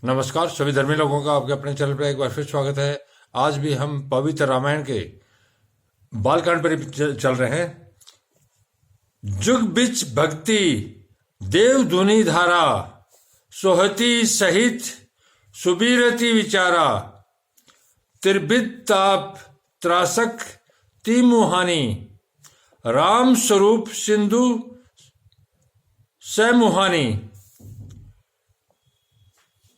नमस्कार सभी धर्मी लोगों का आपके अपने चैनल पर एक बार फिर स्वागत है। आज भी हम पवित्र रामायण के बालकांड पर चल रहे हैं। जुग बिच भक्ति देव धुनि धारा, सोहती सहित सुबीरति विचारा, त्रिबिद ताप त्रासक तिमुहानी, राम स्वरूप सिंधु समुहानी।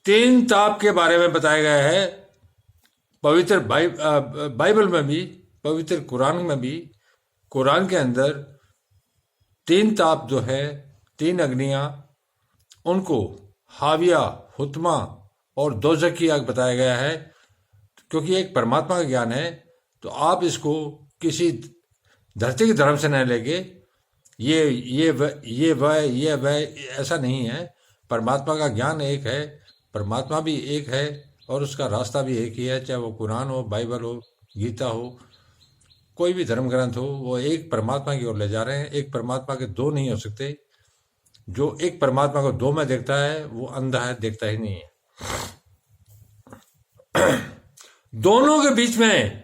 तीन ताप के बारे में बताया गया है पवित्र बाइबल में भी, पवित्र कुरान में भी। कुरान के अंदर तीन ताप जो है, तीन अग्नियां, उनको हाविया, हुतमा और दोजक की आग बताया गया है। क्योंकि एक परमात्मा का ज्ञान है तो आप इसको किसी धरती के धर्म से न लेके ये वह ऐसा नहीं है। परमात्मा का ज्ञान एक है, परमात्मा भी एक है और उसका रास्ता भी एक ही है। चाहे वो कुरान हो, बाइबल हो, गीता हो, कोई भी धर्म ग्रंथ हो, वो एक परमात्मा की ओर ले जा रहे हैं। एक परमात्मा के दो नहीं हो सकते। जो एक परमात्मा को दो में देखता है वो अंधा है, देखता ही नहीं है। दोनों के बीच में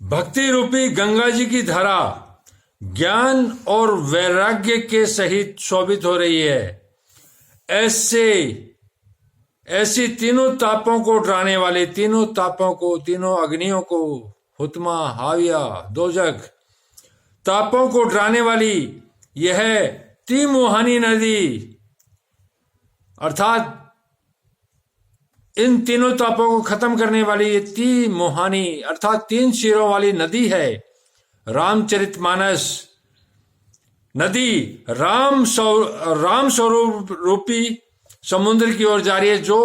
भक्ति रूपी गंगा जी की धारा ज्ञान और वैराग्य के सहित शोभित हो रही है। ऐसी तीनों तापों को डराने वाले, तीनों तापों को, तीनों अग्नियों को, हुतमा, हाविया, दोजक तापों को डराने वाली यह तिमुहानी नदी, अर्थात इन तीनों तापों को खत्म करने वाली ये तिमुहानी अर्थात तीन सिरों वाली नदी है। रामचरितमानस नदी राम स्वरूप रूपी समुद्र की ओर जा रही है। जो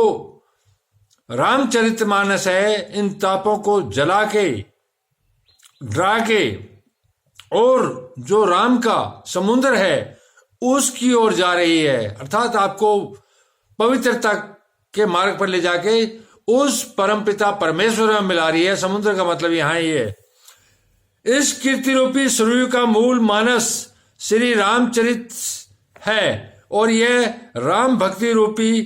रामचरितमानस है, इन तापों को जला के, डरा के, और जो राम का समुद्र है उसकी ओर जा रही है। अर्थात आपको पवित्रता के मार्ग पर ले जाके उस परमपिता परमेश्वर में मिला रही है। समुद्र का मतलब यहां ये है। इस कीर्ति रूपी सरयू का मूल मानस श्री रामचरित है और यह राम भक्ति रूपी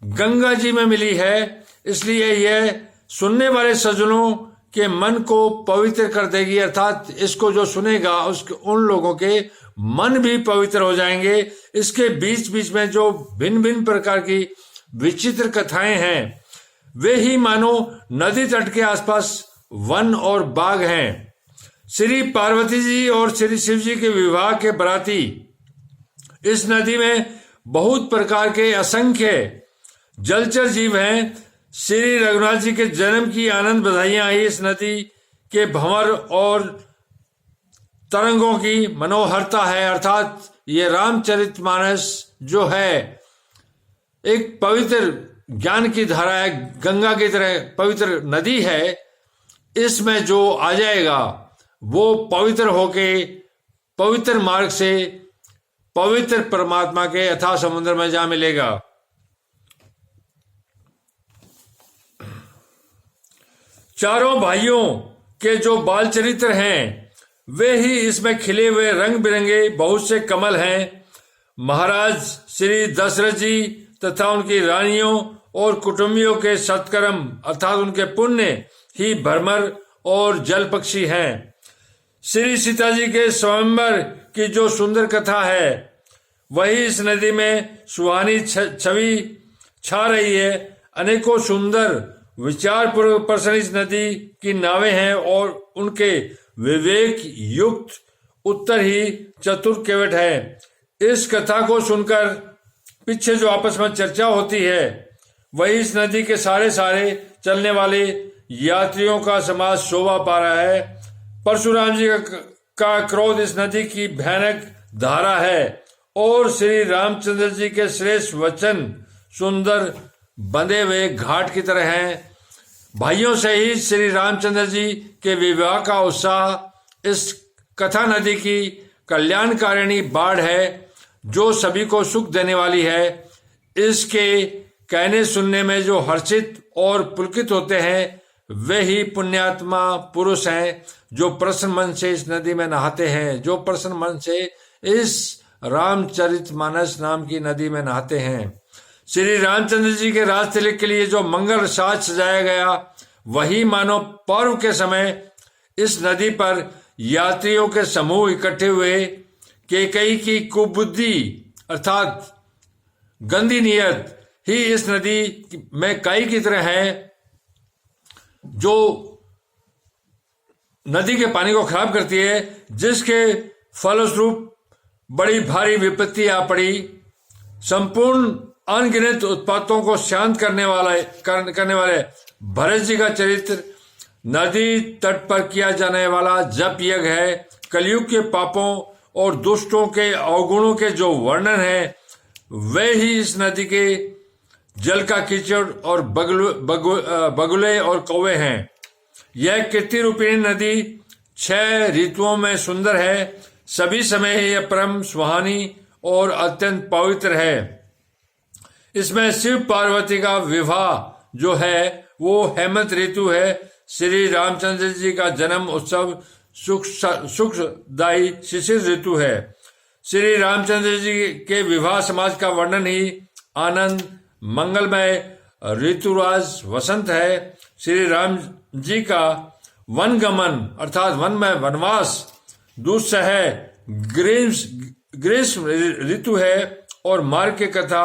गंगा जी में मिली है। इसलिए यह सुनने वाले सज्जनों के मन को पवित्र कर देगी। अर्थात इसको जो सुनेगा उन लोगों के मन भी पवित्र हो जाएंगे। इसके बीच बीच में जो भिन्न भिन्न प्रकार की विचित्र कथाएं हैं वे ही मानो नदी तट के आसपास वन और बाग हैं। श्री पार्वती जी और श्री शिव जी के विवाह के बराती इस नदी में बहुत प्रकार के असंख्य जलचर जीव हैं। श्री रघुनाथ जी के जन्म की आनंद बधाइयां आई। इस नदी के भंवर और तरंगों की मनोहरता है। अर्थात ये रामचरितमानस जो है एक पवित्र ज्ञान की धारा है, गंगा की तरह पवित्र नदी है। इसमें जो आ जाएगा वो पवित्र होके पवित्र मार्ग से पवित्र परमात्मा के अथाह समुद्र में जा मिलेगा। चारों भाइयों के जो बाल चरित्र हैं वे ही इसमें खिले हुए रंग बिरंगे बहुत से कमल हैं। महाराज श्री दशरथ जी तथा उनकी रानियों और कुटुंबियों के सत्कर्म अर्थात उनके पुण्य ही भ्रमर और जल पक्षी हैं। श्री सीता जी के स्वयंवर की जो सुंदर कथा है वही इस नदी में सुहानी छवि छा रही है। अनेकों सुंदर विचारपूर्वक प्रसन्न इस नदी की नावें हैं और उनके विवेक युक्त उत्तर ही चतुर केवट है। इस कथा को सुनकर पीछे जो आपस में चर्चा होती है वही इस नदी के सारे चलने वाले यात्रियों का समाज शोभा पा रहा है। परशुराम जी का क्रोध इस नदी की भयानक धारा है और श्री रामचंद्र जी के श्रेष्ठ वचन सुंदर बंधे हुए घाट की तरह हैं। भाइयों से ही श्री रामचंद्र जी के विवाह का उत्साह इस कथा नदी की कल्याणकारिणी बाढ़ है जो सभी को सुख देने वाली है। इसके कहने सुनने में जो हर्षित और पुलकित होते हैं वे ही पुण्यात्मा पुरुष हैं जो प्रसन्न मन से इस नदी में नहाते हैं, जो प्रसन्न मन से इस रामचरितमानस नाम की नदी में नहाते हैं। श्री रामचंद्र जी के राज तिलक के लिए जो मंगल साज सजाया गया, वही मानो पर्व के समय इस नदी पर यात्रियों के समूह इकट्ठे हुए कैकेयी की कुबुद्धि अर्थात गंदी नीयत ही इस नदी में काई की तरह है, जो नदी के पानी को खराब करती है, जिसके फलस्वरूप बड़ी भारी विपत्ति आ पड़ी। संपूर्ण अनगिनत उत्पातों को शांत करने वाले भरत जी का चरित्र नदी तट पर किया जाने वाला जप यज्ञ है। कलयुग के पापों और दुष्टों के अवगुणों के जो वर्णन है, वे ही इस नदी के जल का कीचड़ और बगुले और कौवे हैं। यह कीर्ति रूपिणी नदी 6 ऋतुओं में सुंदर है। सभी समय यह परम सुहानी और अत्यंत पवित्र है। इसमें शिव पार्वती का विवाह जो है वो हेमंत ऋतु है। श्री रामचंद्र जी का जन्म उत्सव सुखदायी शिशिर ऋतु है। श्री रामचंद्र जी के विवाह समाज का वर्णन ही आनंद मंगलमय ऋतुराज वसंत है। श्री राम जी का वनगमन अर्थात वन में वनवास दुस्सह ग्रीष्म ऋतु है और मार्ग की कथा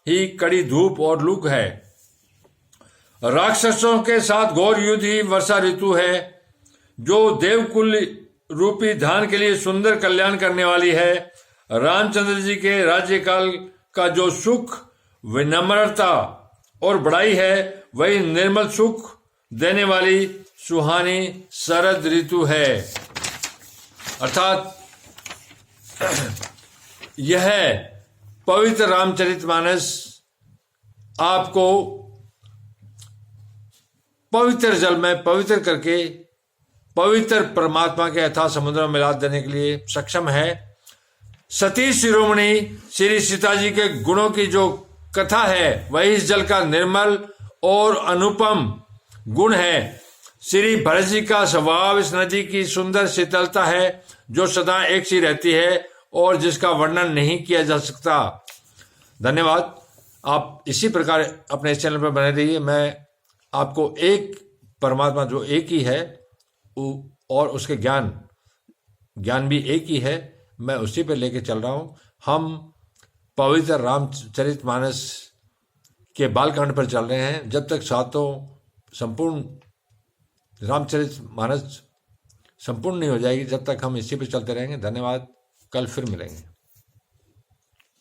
ही कड़ी धूप और लू है। राक्षसों के साथ घोर युद्ध ही वर्षा ऋतु है, जो देवकुल रूपी धान के लिए सुंदर कल्याण करने वाली है। रामचंद्र जी के राज्यकाल का जो सुख विनम्रता और बड़ाई है, वही निर्मल सुख देने वाली सुहानी शरद ऋतु है। अर्थात यह पवित्र रामचरितमानस आपको पवित्र जल में पवित्र करके पवित्र परमात्मा के अथाह समुद्र में मिला देने के लिए सक्षम है। सती शिरोमणि श्री सीता जी के गुणों की जो कथा है, वही इस जल का निर्मल और अनुपम गुण है। श्री भरत जी का स्वभाव इस नदी की सुंदर शीतलता है, जो सदा एक सी रहती है और जिसका वर्णन नहीं किया जा सकता। धन्यवाद। आप इसी प्रकार अपने इस चैनल पर बने रहिए। मैं आपको एक परमात्मा जो एक ही है और उसके ज्ञान भी एक ही है, मैं उसी पे लेके चल रहा हूं। हम पवित्र रामचरितमानस के बालकांड पर चल रहे हैं। जब तक सातों संपूर्ण रामचरितमानस संपूर्ण नहीं हो जाएगी, जब तक हम इसी पे चलते रहेंगे। धन्यवाद। कल फिर मिलेंगे।